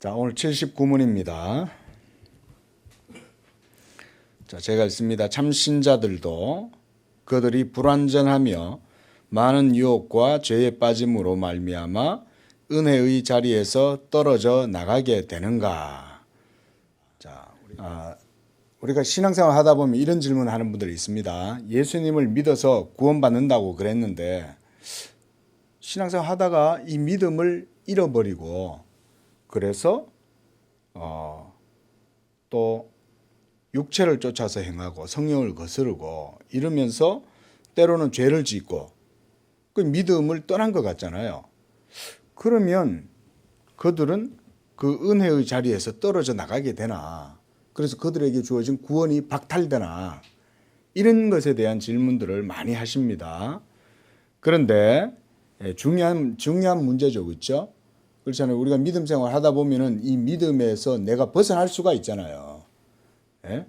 자, 오늘 79문입니다. 자, 제가 읽습니다. 참신자들도 그들이 불완전하며 많은 유혹과 죄에 빠짐으로 말미암아 은혜의 자리에서 떨어져 나가게 되는가? 자, 우리가 신앙생활 하다 보면 이런 질문하는 분들이 있습니다. 예수님을 믿어서 구원받는다고 그랬는데 신앙생활 하다가 이 믿음을 잃어버리고 그래서 또 육체를 쫓아서 행하고 성령을 거스르고 이러면서 때로는 죄를 짓고 그 믿음을 떠난 것 같잖아요. 그러면 그들은 그 은혜의 자리에서 떨어져 나가게 되나? 그래서 그들에게 주어진 구원이 박탈되나? 이런 것에 대한 질문들을 많이 하십니다. 그런데 중요한 문제죠, 그렇죠? 그렇잖아요. 우리가 믿음 생활 하다 보면은 이 믿음에서 내가 벗어날 수가 있잖아요. 예?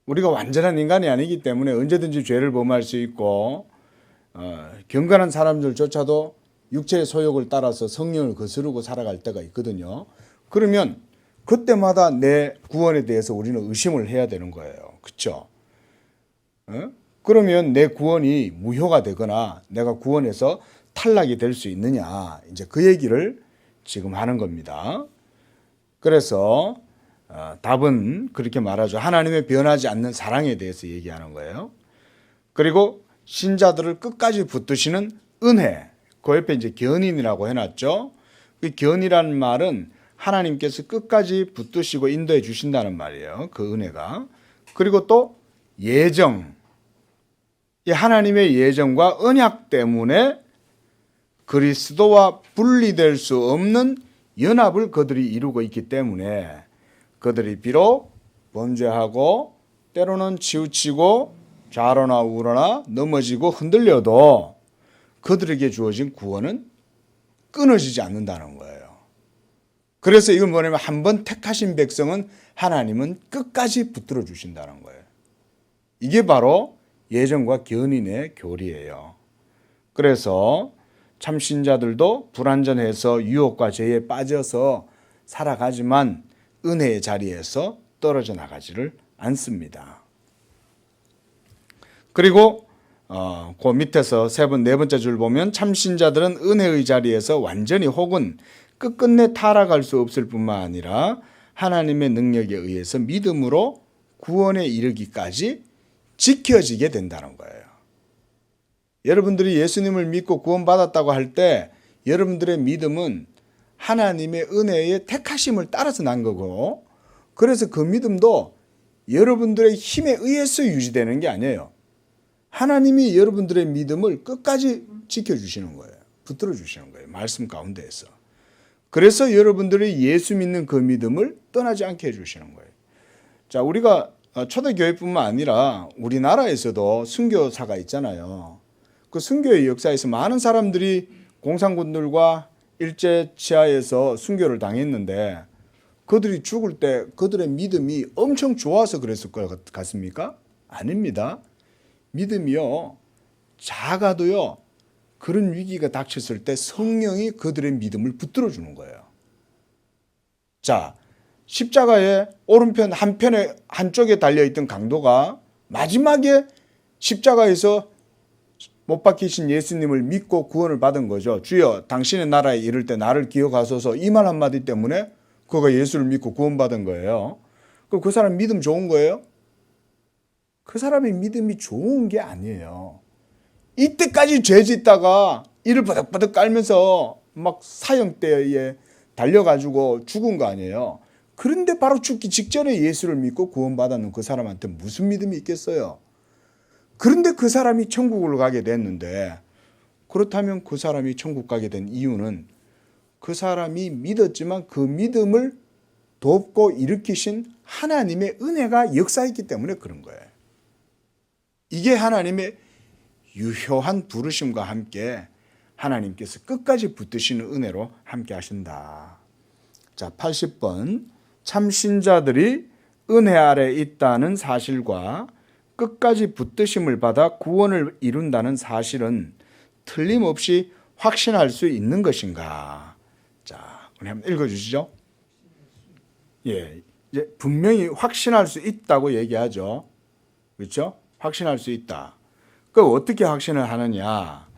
우리가 완전한 인간이 아니기 때문에 언제든지 죄를 범할 수 있고 경건한 사람들조차도 육체의 소욕을 따라서 성령을 거스르고 살아갈 때가 있거든요. 그러면 그때마다 내 구원에 대해서 우리는 의심을 해야 되는 거예요. 그렇죠? 그러면 내 구원이 무효가 되거나 내가 구원에서 탈락이 될 수 있느냐, 이제 그 얘기를 지금 하는 겁니다. 그래서 답은 그렇게 말하죠. 하나님의 변하지 않는 사랑에 대해서 얘기하는 거예요. 그리고 신자들을 끝까지 붙드시는 은혜, 그 옆에 이제 견인이라고 해놨죠. 그 견이라는 말은 하나님께서 끝까지 붙드시고 인도해 주신다는 말이에요. 그 은혜가. 그리고 또 예정, 이 하나님의 예정과 언약 때문에 그리스도와 분리될 수 없는 연합을 그들이 이루고 있기 때문에 그들이 비록 범죄하고 때로는 치우치고 좌로나 우로나 넘어지고 흔들려도 그들에게 주어진 구원은 끊어지지 않는다는 거예요. 그래서 이건 뭐냐면 한번 택하신 백성은 하나님은 끝까지 붙들어 주신다는 거예요. 이게 바로 예정과 견인의 교리예요. 그래서 참신자들도 불완전해서 유혹과 죄에 빠져서 살아가지만 은혜의 자리에서 떨어져 나가지를 않습니다. 그리고 그 밑에서 네 번째 줄 보면 참신자들은 은혜의 자리에서 완전히 혹은 끝끝내 타락할 수 없을 뿐만 아니라 하나님의 능력에 의해서 믿음으로 구원에 이르기까지 지켜지게 된다는 거예요. 여러분들이 예수님을 믿고 구원받았다고 할 때 여러분들의 믿음은 하나님의 은혜의 택하심을 따라서 난 거고, 그래서 그 믿음도 여러분들의 힘에 의해서 유지되는 게 아니에요. 하나님이 여러분들의 믿음을 끝까지 지켜주시는 거예요. 붙들어 주시는 거예요. 말씀 가운데에서. 그래서 여러분들이 예수 믿는 그 믿음을 떠나지 않게 해주시는 거예요. 자, 우리가 초대교회뿐만 아니라 우리나라에서도 순교사가 있잖아요. 그 순교의 역사에서 많은 사람들이 공산군들과 일제치하에서 순교를 당했는데 그들이 죽을 때 그들의 믿음이 엄청 좋아서 그랬을 것 같습니까? 아닙니다. 믿음이요, 작아도요, 그런 위기가 닥쳤을 때 성령이 그들의 믿음을 붙들어 주는 거예요. 자, 십자가의 오른편 한쪽에 달려있던 강도가 마지막에 십자가에서 못 박히신 예수님을 믿고 구원을 받은 거죠. 주여 당신의 나라에 이를 때 나를 기억하소서, 이 말 한마디 때문에 그가 예수를 믿고 구원받은 거예요. 그럼 그 사람 믿음 좋은 거예요? 그 사람의 믿음이 좋은 게 아니에요. 이때까지 죄 짓다가 이를 버덕버덕 깔면서 막 사형대에 달려가지고 죽은 거 아니에요. 그런데 바로 죽기 직전에 예수를 믿고 구원받았는 그 사람한테 무슨 믿음이 있겠어요? 그런데 그 사람이 천국을 가게 됐는데, 그렇다면 그 사람이 천국 가게 된 이유는 그 사람이 믿었지만 그 믿음을 돕고 일으키신 하나님의 은혜가 역사했기 때문에 그런 거예요. 이게 하나님의 유효한 부르심과 함께 하나님께서 끝까지 붙드시는 은혜로 함께 하신다. 자, 80번. 참신자들이 은혜 아래 있다는 사실과 끝까지 붙드심을 받아 구원을 이룬다는 사실은 틀림없이 확신할 수 있는 것인가? 자, 우리 한번 읽어주시죠. 예, 이제 분명히 확신할 수 있다고 얘기하죠. 그렇죠? 확신할 수 있다. 그 어떻게 확신을 하느냐?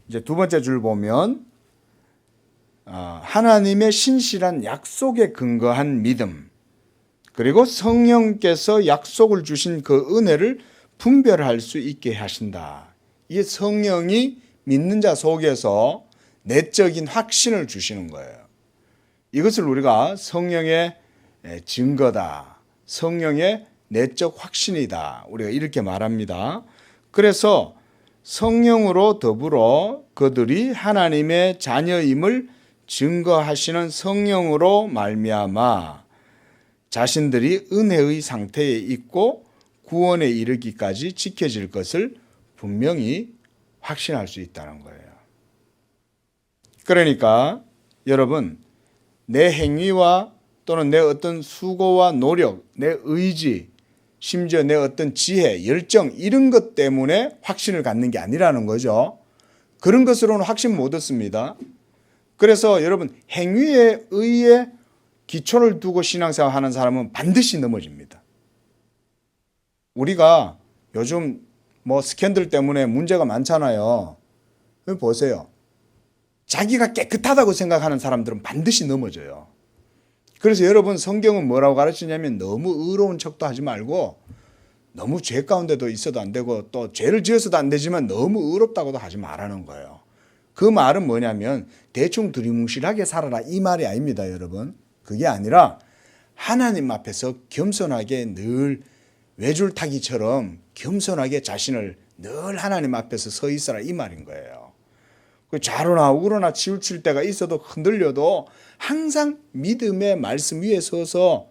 이제 두 번째 줄 보면 하나님의 신실한 약속에 근거한 믿음, 그리고 성령께서 약속을 주신 그 은혜를 분별할 수 있게 하신다. 이 성령이 믿는 자 속에서 내적인 확신을 주시는 거예요. 이것을 우리가 성령의 증거다, 성령의 내적 확신이다, 우리가 이렇게 말합니다. 그래서 성령으로 더불어 그들이 하나님의 자녀임을 증거하시는 성령으로 말미암아 자신들이 은혜의 상태에 있고 구원에 이르기까지 지켜질 것을 분명히 확신할 수 있다는 거예요. 그러니까 여러분, 내 행위와 또는 내 어떤 수고와 노력, 내 의지, 심지어 내 어떤 지혜, 열정 이런 것 때문에 확신을 갖는 게 아니라는 거죠. 그런 것으로는 확신 못 얻습니다. 그래서 여러분, 행위에 의해 기초를 두고 신앙생활 하는 사람은 반드시 넘어집니다. 우리가 요즘 스캔들 때문에 문제가 많잖아요. 보세요. 자기가 깨끗하다고 생각하는 사람들은 반드시 넘어져요. 그래서 여러분, 성경은 뭐라고 가르치냐면 너무 의로운 척도 하지 말고 너무 죄 가운데도 있어도 안 되고 또 죄를 지어서도 안 되지만 너무 의롭다고도 하지 말라는 거예요. 그 말은 뭐냐면 대충 두리뭉실하게 살아라 이 말이 아닙니다, 여러분. 그게 아니라 하나님 앞에서 겸손하게 늘 외줄타기처럼 겸손하게 자신을 늘 하나님 앞에서 서 있어라 이 말인 거예요. 좌로나 우로나 치우칠 때가 있어도 흔들려도 항상 믿음의 말씀 위에 서서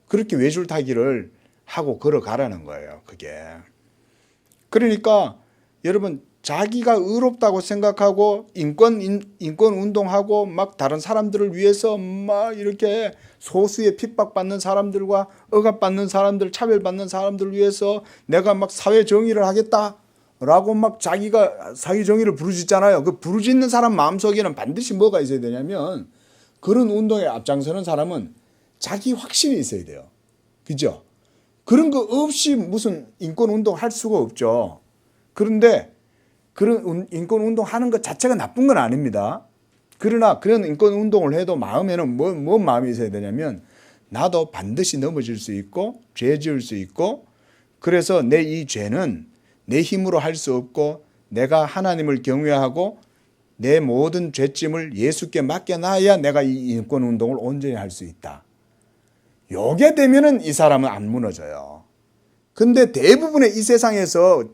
그렇게 외줄타기를 하고 걸어가라는 거예요. 그게. 그러니까 여러분, 자기가 의롭다고 생각하고 인권 운동하고 막 다른 사람들을 위해서 막 이렇게 소수의 핍박받는 사람들과 억압받는 사람들, 차별받는 사람들을 위해서 내가 막 사회 정의를 하겠다라고 막 자기가 사회 정의를 부르짖잖아요. 그 부르짖는 사람 마음속에는 반드시 뭐가 있어야 되냐면 그런 운동에 앞장서는 사람은 자기 확신이 있어야 돼요. 그죠? 그런 거 없이 무슨 인권 운동 할 수가 없죠. 그런데 그런 인권 운동 하는 것 자체가 나쁜 건 아닙니다. 그러나 그런 인권 운동을 해도 마음에는 뭔 마음이 있어야 되냐면 나도 반드시 넘어질 수 있고 죄 지을 수 있고 그래서 내 이 죄는 내 힘으로 할 수 없고 내가 하나님을 경외하고 내 모든 죄짐을 예수께 맡겨놔야 내가 이 인권 운동을 온전히 할 수 있다. 요게 되면은 이 사람은 안 무너져요. 근데 대부분의 이 세상에서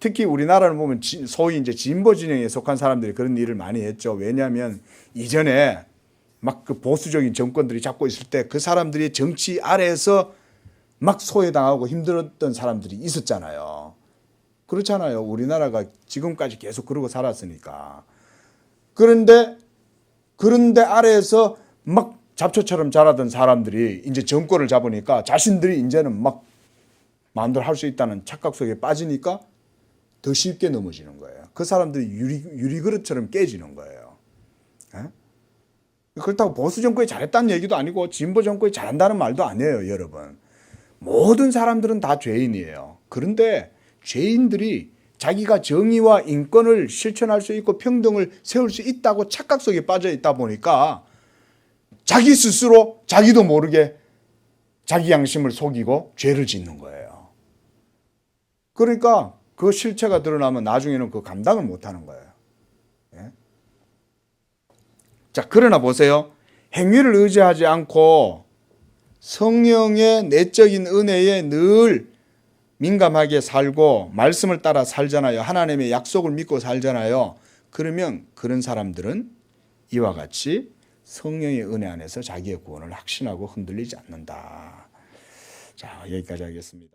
특히 우리나라를 보면 소위 이제 진보 진영에 속한 사람들이 그런 일을 많이 했죠. 왜냐하면 이전에 막 그 보수적인 정권들이 잡고 있을 때 그 사람들이 정치 아래에서 막 소외당하고 힘들었던 사람들이 있었잖아요. 그렇잖아요. 우리나라가 지금까지 계속 그러고 살았으니까. 그런데 아래에서 막 잡초처럼 자라던 사람들이 이제 정권을 잡으니까 자신들이 이제는 막 마음대로 할 수 있다는 착각 속에 빠지니까 더 쉽게 넘어지는 거예요. 그 사람들이 유리그릇처럼 깨지는 거예요. 에? 그렇다고 보수 정권이 잘했다는 얘기도 아니고 진보 정권이 잘한다는 말도 아니에요, 여러분. 모든 사람들은 다 죄인이에요. 그런데 죄인들이 자기가 정의와 인권을 실천할 수 있고 평등을 세울 수 있다고 착각 속에 빠져 있다 보니까 자기 스스로 자기도 모르게 자기 양심을 속이고 죄를 짓는 거예요. 그러니까 그 실체가 드러나면 나중에는 그 감당을 못하는 거예요. 예? 자, 그러나 보세요. 행위를 의지하지 않고 성령의 내적인 은혜에 늘 민감하게 살고 말씀을 따라 살잖아요. 하나님의 약속을 믿고 살잖아요. 그러면 그런 사람들은 이와 같이 성령의 은혜 안에서 자기의 구원을 확신하고 흔들리지 않는다. 자, 여기까지 하겠습니다.